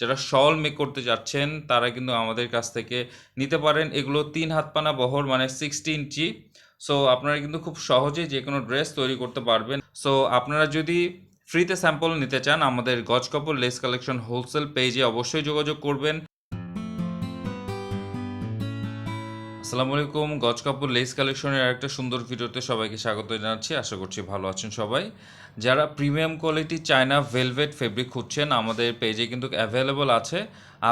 যারা শল মেক করতে যাচ্ছেন তারা কিন্তু আমাদের কাছ থেকে নিতে পারেন। এগুলো 3 হাত পানা বহর, মানে 60 ইঞ্চি। সো আপনারা কিন্তু খুব সহজেই যে কোনো ড্রেস তৈরি করতে পারবেন। সো আপনারা যদি ফ্রিতে স্যাম্পল নিতে চান, আমাদের গজ কাপড় লেস কালেকশন হোলসেল পেজে অবশ্যই যোগাযোগ করবেন। আসসালামু আলাইকুম, গজ কাপড় লেস কালেকশনের আরেকটা সুন্দর ভিডিওতে সবাইকে স্বাগত জানাচ্ছি। আশা করছি ভালো আছেন সবাই। যারা premium quality China velvet fabric খুঁজছেন, আমাদের পেজে কিন্তু অ্যাভেলেবল আছে।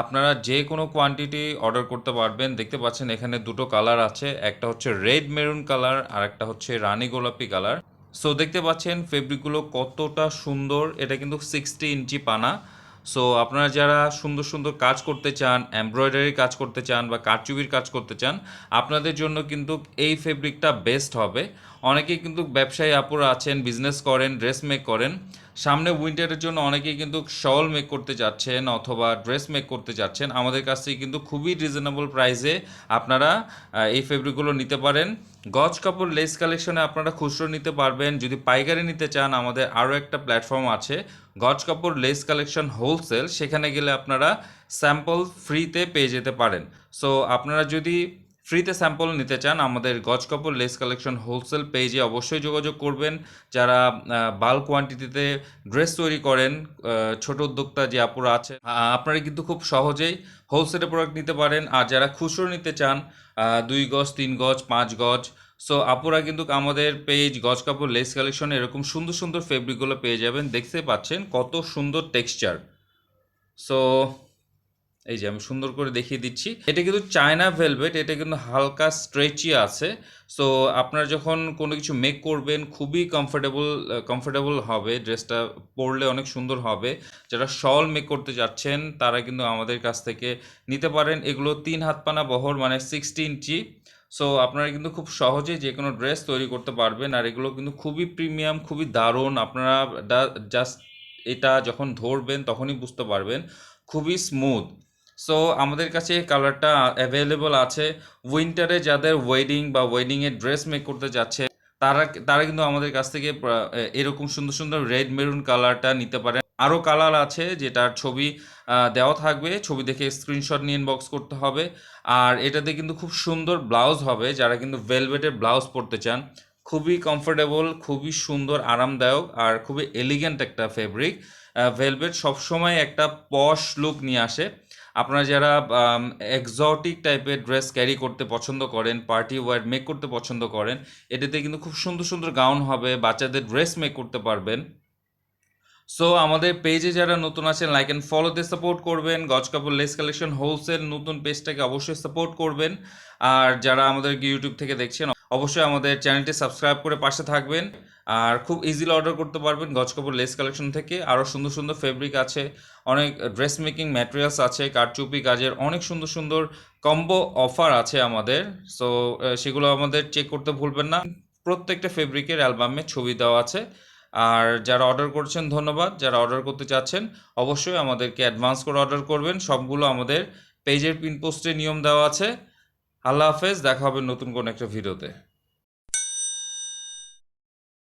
আপনারা যে কোনো কোয়ান্টিটি অর্ডার করতে পারবেন। দেখতে পাচ্ছেন এখানে দুটো কালার আছে, একটা হচ্ছে রেড মেরুন কালার আর একটা হচ্ছে রানী গোলাপি কালার। সো দেখতে পাচ্ছেন ফেব্রিকগুলো কতটা সুন্দর। এটা কিন্তু 60 ইঞ্চি পানা। সো আপনারা যারা সুন্দর সুন্দর কাজ করতে চান, এমব্রয়ডারি কাজ করতে চান বা কারচুপির কাজ করতে চান, আপনাদের জন্য কিন্তু এই ফেব্রিকটা বেস্ট হবে। অনেকেই কিন্তু ব্যবসায়ী আপুরা আছেন, বিজনেস করেন, ড্রেস মেক করেন। সামনে উইন্টারের জন্য অনেকেই কিন্তু শল মেক করতে যাচ্ছেন অথবা ড্রেস মেক করতে যাচ্ছেন। আমাদের কাছ থেকে কিন্তু খুবই রিজনেবল প্রাইসে আপনারা এই ফেব্রিকগুলো নিতে পারেন। গজ কাপড় লেস কালেকশনে আপনারা খুচরো নিতে পারবেন। যদি পাইকারি নিতে চান, আমাদের আরও একটা প্ল্যাটফর্ম আছে, গজ কাপড় লেস কালেকশন হোলসেল। সেখানে গেলে আপনারা স্যাম্পল ফ্রিতে পেয়ে যেতে পারেন। সো আপনারা যদি ফ্রিতে স্যাম্পল নিতে চান, আমাদের গজ কাপড় লেস কালেকশন হোলসেল পেজে অবশ্যই যোগাযোগ করবেন। যারা বাল্ক কোয়ান্টিটিতে ড্রেস তৈরি করেন, ছোট উদ্যোক্তা যে আপুরা আছে, আপনারা কিন্তু খুব সহজেই হোলসেলে প্রোডাক্ট নিতে পারেন। আর যারা খুচরো নিতে চান, 2 গজ, 3 গজ, 5 গজ, সো আপুরা কিন্তু আমাদের পেজ গজ কাপড় লেস কালেকশনে এরকম সুন্দর সুন্দর ফেব্রিকগুলো পেয়ে যাবেন। দেখতে পাচ্ছেন কত সুন্দর টেক্সচার। সো এই যে আমি সুন্দর করে দেখিয়ে দিচ্ছি, এটা কিন্তু চায়না ভেলভেট, এটা কিন্তু হালকা স্ট্রেচি আছে। সো আপনারা যখন কোনো কিছু মেক করবেন খুবই কমফোর্টেবল হবে, ড্রেসটা পরলে অনেক সুন্দর হবে। যারা শল মেক করতে যাচ্ছেন তারা কিন্তু আমাদের কাছ থেকে নিতে পারেন। এগুলো 3 হাত পানা বহর, মানে 60 ইঞ্চি। সো আপনারা কিন্তু খুব সহজেই যে কোনো ড্রেস তৈরি করতে পারবেন। আর এগুলো কিন্তু খুবই প্রিমিয়াম, খুবই দারুণ। আপনারা জাস্ট এটা যখন ধরবেন তখনই বুঝতে পারবেন, খুবই স্মুথ। সো আমাদের কাছে এই কালারটা অ্যাভেলেবল আছে। উইন্টারে যাদের ওয়েডিং বা ওয়েডিংয়ের ড্রেস মেক করতে যাচ্ছে, তারা তারা কিন্তু আমাদের কাছ থেকে এরকম সুন্দর সুন্দর রেড মেরুন কালারটা নিতে পারেন। আরও কালার আছে যেটার ছবি দেওয়া থাকবে, ছবি দেখে স্ক্রিনশট নিয়ে ইনবক্স করতে হবে। আর এটাতে কিন্তু খুব সুন্দর ব্লাউজ হবে। যারা কিন্তু ভেলভেটের ব্লাউজ পরতে চান, খুবই কমফোর্টেবল, খুবই সুন্দর, আরামদায়ক আর খুবই এলিগেন্ট একটা ফেব্রিক। ভেলভেট সবসময় একটা পশ লুক নিয়ে আসে। আপনারা যারা এক্সোটিক টাইপের ড্রেস ক্যারি করতে পছন্দ করেন, পার্টি ওয়্যার মেক করতে পছন্দ করেন, এটাতে কিন্তু খুব সুন্দর সুন্দর গাউন হবে, বাচ্চাদের ড্রেস মেক করতে পারবেন। সো আমাদের পেজে যারা নতুন আছেন, লাইক অ্যান্ড ফলোতে সাপোর্ট করবেন। গজ কাপড় লেস কালেকশন হোলসেল নতুন পেজটাকে অবশ্যই সাপোর্ট করবেন। আর যারা আমাদের ইউটিউব থেকে দেখছেন, অবশ্যই আমাদের চ্যানেলটি সাবস্ক্রাইব করে পাশে থাকবেন। আর খুব ইজিলি অর্ডার করতে পারবেন গজ কাপড় লেস কালেকশন থেকে। আরও সুন্দর সুন্দর ফেব্রিক আছে, অনেক ড্রেস মেকিং ম্যাটেরিয়ালস আছে, কারচুপি কাজের অনেক সুন্দর সুন্দর কম্বো অফার আছে আমাদের। সো সেগুলো আমাদের চেক করতে ভুলবেন না। প্রত্যেকটা ফেব্রিকের অ্যালবামে ছবি দেওয়া আছে। আর যারা অর্ডার করছেন ধন্যবাদ। যারা অর্ডার করতে চাচ্ছেন অবশ্যই আমাদেরকে অ্যাডভান্স করে অর্ডার করবেন। সবগুলো আমাদের পেজের পিন পোস্টে নিয়ম দেওয়া আছে। আল্লাহ হাফেজ, দেখা হবে নতুন কোনো একটা ভিডিওতে।